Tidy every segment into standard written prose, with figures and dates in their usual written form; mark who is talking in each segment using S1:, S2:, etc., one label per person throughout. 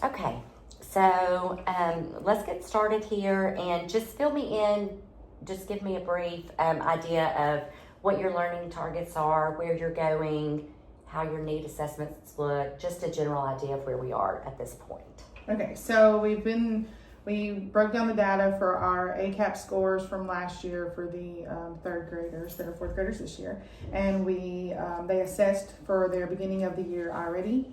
S1: Okay, so let's get started here and just fill me in, just give me a brief idea of what your learning targets are, where you're going, how your need assessments look, just a general idea of where we are at this point.
S2: Okay, so we broke down the data for our ACAP scores from last year for the third graders that are fourth graders this year, and they assessed for their beginning of the year already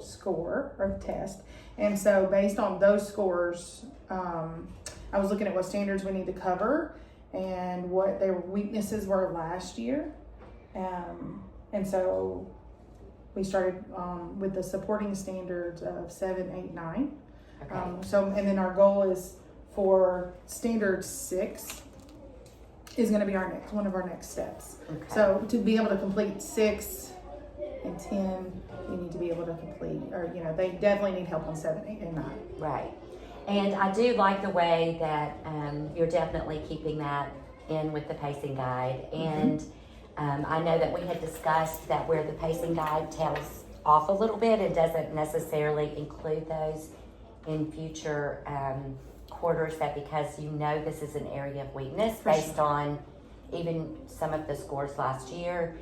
S2: score or test, and so based on those scores, I was looking at what standards we need to cover and what their weaknesses were last year, and so we started with the supporting standards of 7, 8, 9.
S1: Okay.
S2: And then our goal is for standard 6 is going to be one of our next steps.
S1: Okay.
S2: So to be able to complete 6 and 10, you need to be able to complete, or they definitely need help on 7, 8, and 9.
S1: Right. And I do like the way that you're definitely keeping that in with the pacing guide. And I know that we had discussed that where the pacing guide tails off a little bit, it doesn't necessarily include those in future quarters, that because this is an area of weakness based on even some of the scores last year,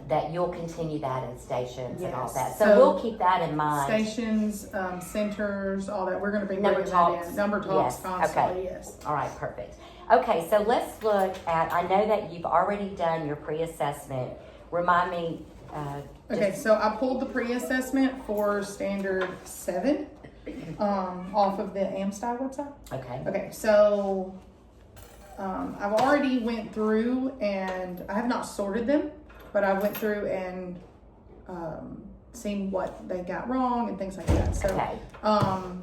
S1: that you'll continue that in stations and all that. So we'll keep that in mind.
S2: Stations, centers, all that. We're going to be
S1: Number
S2: bringing
S1: talks.
S2: that in. Number talks
S1: Yes.
S2: constantly,
S1: Okay.
S2: yes.
S1: All right, perfect. Okay, so let's look at, I know that you've already done your pre-assessment. Remind me.
S2: Okay, so I pulled the pre-assessment for standard 7 off of the AmSty website.
S1: Okay.
S2: Okay, so I've already went through, and I have not sorted them, but I went through and seen what they got wrong and things like that. So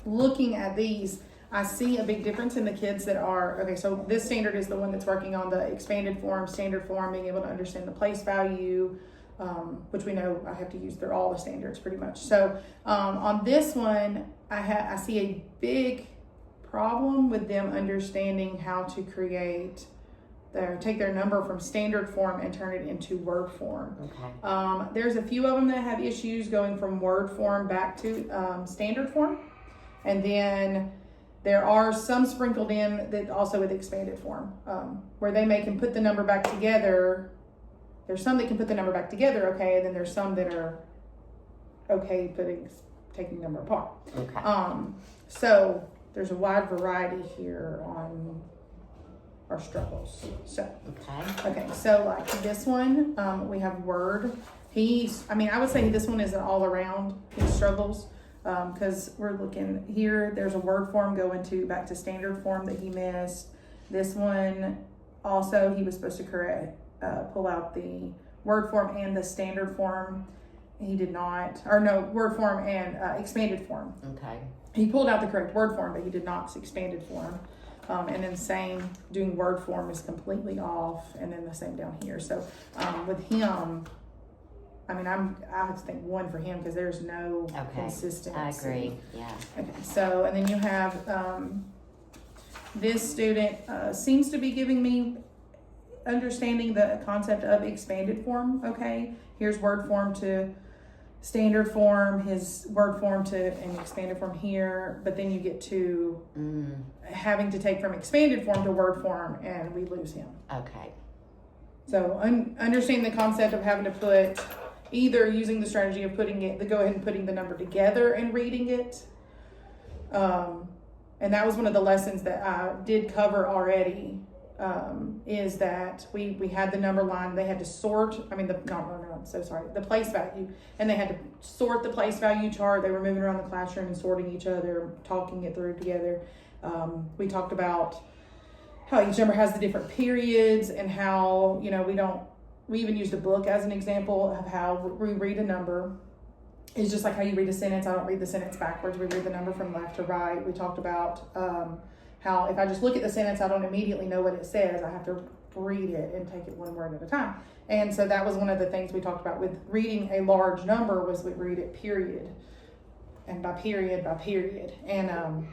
S2: looking at these, I see a big difference in the kids that are, okay, so this standard is the one that's working on the expanded form, standard form, being able to understand the place value, which we know I have to use through all the standards pretty much. So on this one, I see a big problem with them understanding how to take their number from standard form and turn it into word form.
S1: Okay.
S2: There's a few of them that have issues going from word form back to standard form, and then there are some sprinkled in that also with expanded form, where they can put the number back together. There's some that can put the number back together, okay, and then there's some that are okay taking the number apart.
S1: Okay.
S2: So there's a wide variety here on our struggles. So okay, so like this one, we have Word. I would say this one is an all around. He struggles because we're looking here. There's a word form going back to standard form that he missed. This one also, he was supposed to pull out the word form and the standard form. He did not, or no, word form and expanded form.
S1: Okay.
S2: He pulled out the correct word form, but he did not expanded form. And then same, doing word form is completely off, and then the same down here. So with him, I would think 1 for him because there's no consistency.
S1: I agree. Yeah.
S2: Okay. So, and then you have this student seems to be giving me understanding the concept of expanded form. Okay, here's word form to standard form, his word form to an expanded form here, but then you get to having to take from expanded form to word form, and we lose him.
S1: Okay.
S2: So understanding the concept of having to put, either using the strategy of putting the number together and reading it, and that was one of the lessons that I did cover already. Is that we had the number line, they had to sort, the place value, and they had to sort the place value chart. They were moving around the classroom and sorting each other, talking it through together. We talked about how each number has the different periods and how, we even used a book as an example of how we read a number. It's just like how you read a sentence. I don't read the sentence backwards. We read the number from left to right. We talked about how if I just look at the sentence, I don't immediately know what it says. I have to read it and take it one word at a time. And so that was one of the things we talked about with reading a large number, was we read it period, and by period, and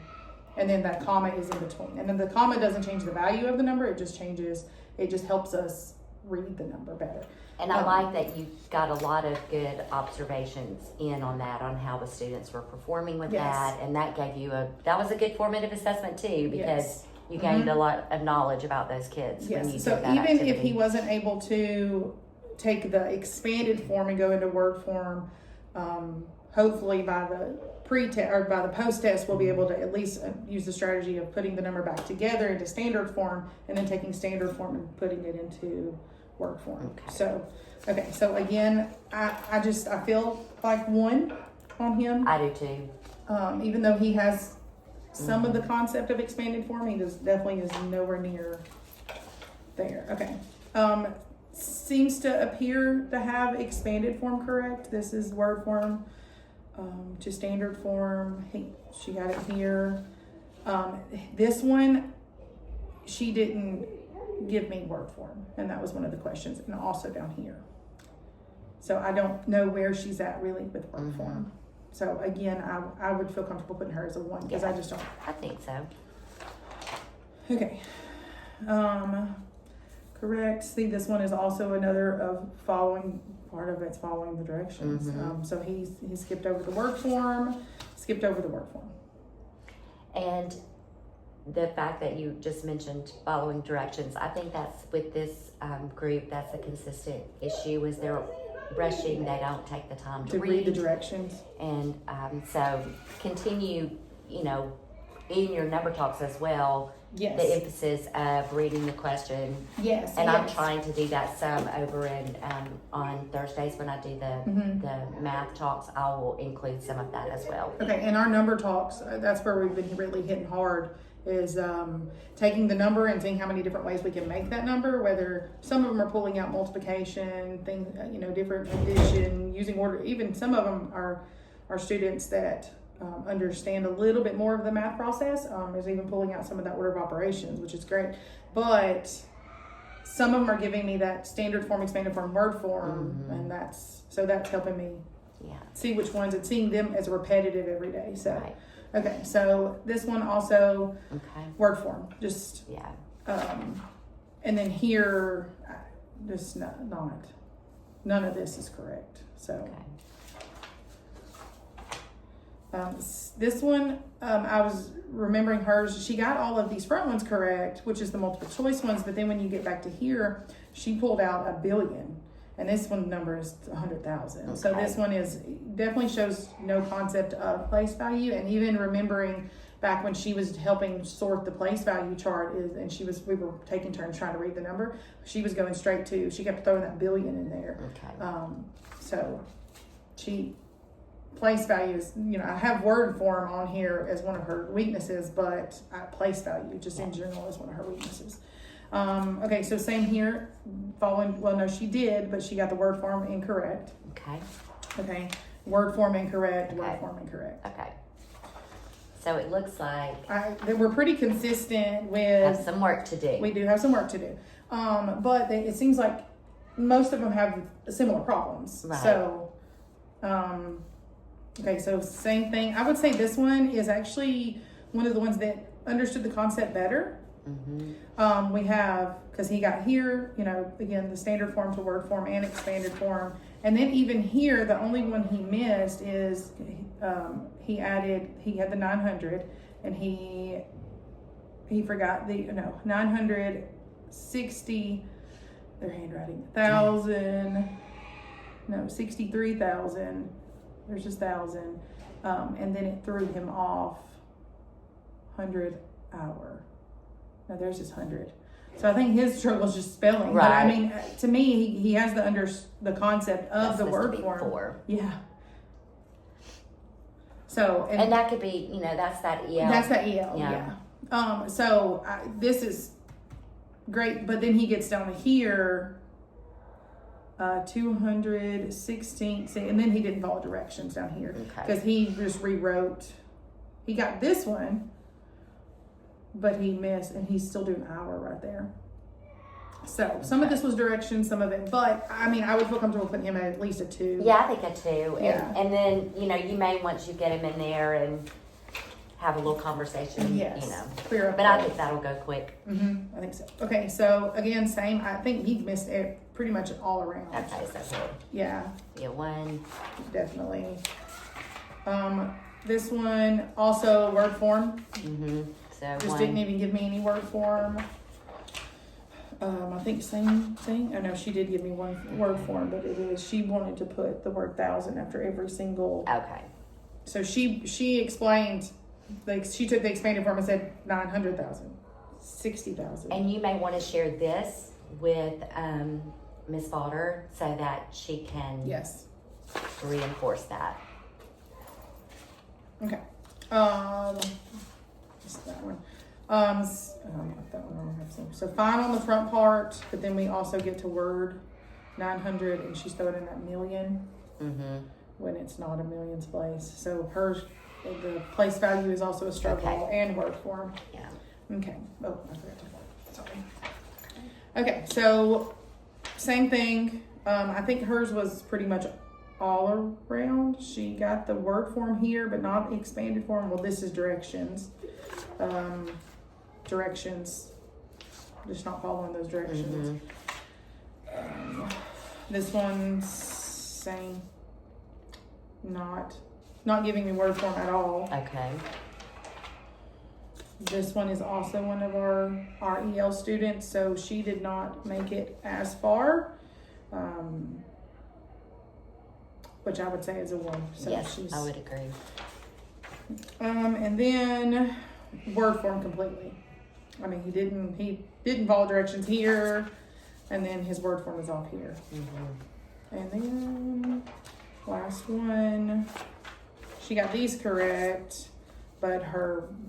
S2: then that comma is in between. And then the comma doesn't change the value of the number. It just helps us read the number better.
S1: And I like that you got a lot of good observations in on that, on how the students were performing with
S2: Yes.
S1: that, and that gave you that was a good formative assessment too, because
S2: Yes.
S1: you gained a lot of knowledge about those kids when you
S2: Yes,
S1: did
S2: so
S1: that
S2: even
S1: activity.
S2: if he wasn't able to take the expanded form and go into word form, hopefully by the pre-test or by the post-test, we'll be able to at least use the strategy of putting the number back together into standard form and then taking standard form and putting it into word form.
S1: Okay.
S2: So again, I feel like 1 on him.
S1: I do too.
S2: Even though he has some of the concept of expanded form, he definitely is nowhere near there. Okay. Seems to appear to have expanded form correct. This is word form to standard form. She got it here. This one, she didn't give me word form, and that was one of the questions, and also down here. So I don't know where she's at really with word form. So again, I would feel comfortable putting her as a 1 because I just don't.
S1: I think so.
S2: Okay. Correct. See, this one is also another of following. Part of it's following the directions. So he skipped over the word form.
S1: And the fact that you just mentioned following directions, I think that's with this group, that's a consistent issue, is they're rushing, they don't take the time
S2: To read the directions.
S1: And so continue, in your number talks as well,
S2: Yes.
S1: the emphasis of reading the question.
S2: Yes.
S1: And I'm
S2: yes.
S1: trying to do that some over in on Thursdays when I do the math talks. I will include some of that as well.
S2: Okay, and our number talks, that's where we've been really hitting hard, is taking the number and seeing how many different ways we can make that number, whether some of them are pulling out multiplication, things, different addition, using order. Even some of them are students that understand a little bit more of the math process. There's even pulling out some of that order of operations, which is great. But some of them are giving me that standard form, expanded form, word form, and that's helping me see which ones and seeing them as repetitive every day. So,
S1: Right.
S2: Okay, so this one also word form, just and then here, just none of this is correct. So. This one, I was remembering hers. She got all of these front ones correct, which is the multiple choice ones. But then when you get back to here, she pulled out 1 billion, and this one number is 100,000. So this one definitely shows no concept of place value. And even remembering back when she was helping sort the place value chart we were taking turns trying to read the number. She was going straight to. She kept throwing that billion in there. So she. Place value is, I have word form on here as one of her weaknesses, but place value just in general is one of her weaknesses. Okay, so same here, she did, but she got the word form incorrect. Okay, word form incorrect, word form incorrect.
S1: Okay. So it looks like
S2: we're pretty consistent with.
S1: Have some work to do.
S2: We do have some work to do. But it seems like most of them have similar problems.
S1: Right.
S2: So, okay, so same thing. I would say this one is actually one of the ones that understood the concept better. We have, because he got here, again, the standard form to word form and expanded form. And then even here, the only one he missed is he had the 900 and he forgot 960, their handwriting, 63,000. There's just 1,000, and then it threw him off 100 hour. Now there's just 100. So I think his struggle is just spelling.
S1: Right.
S2: But I mean, to me, he has the concept of
S1: That's
S2: the word
S1: supposed to be
S2: form.
S1: 4.
S2: Yeah. So
S1: And that could be, that's that EL.
S2: that's that EL.
S1: Yeah.
S2: So this is great, but then he gets down to here. 216, and then he didn't follow directions down here because he just rewrote. He got this one, but he missed, and he's still doing hour right there. So some of this was directions, some of it, but I mean, I would feel comfortable putting him at least a 2.
S1: Yeah, I think a 2.
S2: Yeah.
S1: And then, you may, once you get him in there and have a little conversation,
S2: Yes.
S1: you know.
S2: Clear up.
S1: But I think that'll go quick.
S2: I think so. Okay, so again, same. I think he missed it pretty much all around.
S1: Okay, so here,
S2: Yeah,
S1: yeah, one.
S2: definitely. This one also word form.
S1: So
S2: Just
S1: one.
S2: didn't even give me any word form. I think same thing. I know she did give me one word form, but it is she wanted to put the word 1,000 after every single.
S1: Okay.
S2: So she explained, like she took the expanded form and said 900,000, 60,000.
S1: And you may want to share this with Ms. Fodder so that she can
S2: Yes.
S1: reinforce that.
S2: Okay. Just that one. Not that one. I don't have some. So fine on the front part, but then we also get to word 900, and she's throwing in that million when it's not a million's place. So the place value is also a struggle
S1: Okay.
S2: and word form.
S1: Yeah.
S2: Okay. Oh, I forgot to. Sorry. Okay. So same thing. I think hers was pretty much all around. She got the word form here, but not the expanded form. Well, this is directions. Directions. Just not following those directions. This one's same. Not giving me word form at all.
S1: Okay.
S2: This one is also one of our EL students, so she did not make it as far. Which I would say is a 1. So
S1: Yes,
S2: she's,
S1: I would agree.
S2: and then word form completely. I mean, he didn't follow directions here, and then his word form is off here. And then last one, she got these correct, but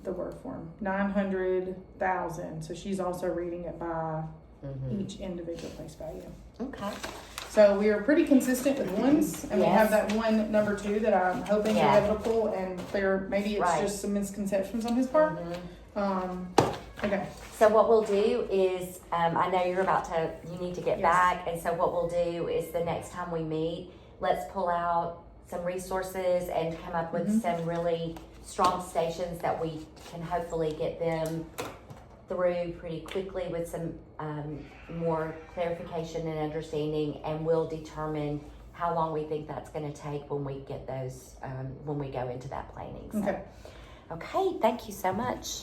S2: the word form 900,000. So she's also reading it by each individual place value.
S1: Okay.
S2: So we are pretty consistent with ones, and we have
S1: Yes.
S2: that one number 2 that I'm hoping
S1: Yeah.
S2: you're able to pull and clear. Maybe it's
S1: Right.
S2: just some misconceptions on his part. Okay.
S1: So what we'll do is, I know you need to get
S2: Yes.
S1: back, and so what we'll do is the next time we meet, let's pull out some resources and come up with some really strong stations that we can hopefully get them through pretty quickly with some more clarification and understanding, and we'll determine how long we think that's going to take when we get those, when we go into that planning. So,
S2: Okay.
S1: okay, thank you so much.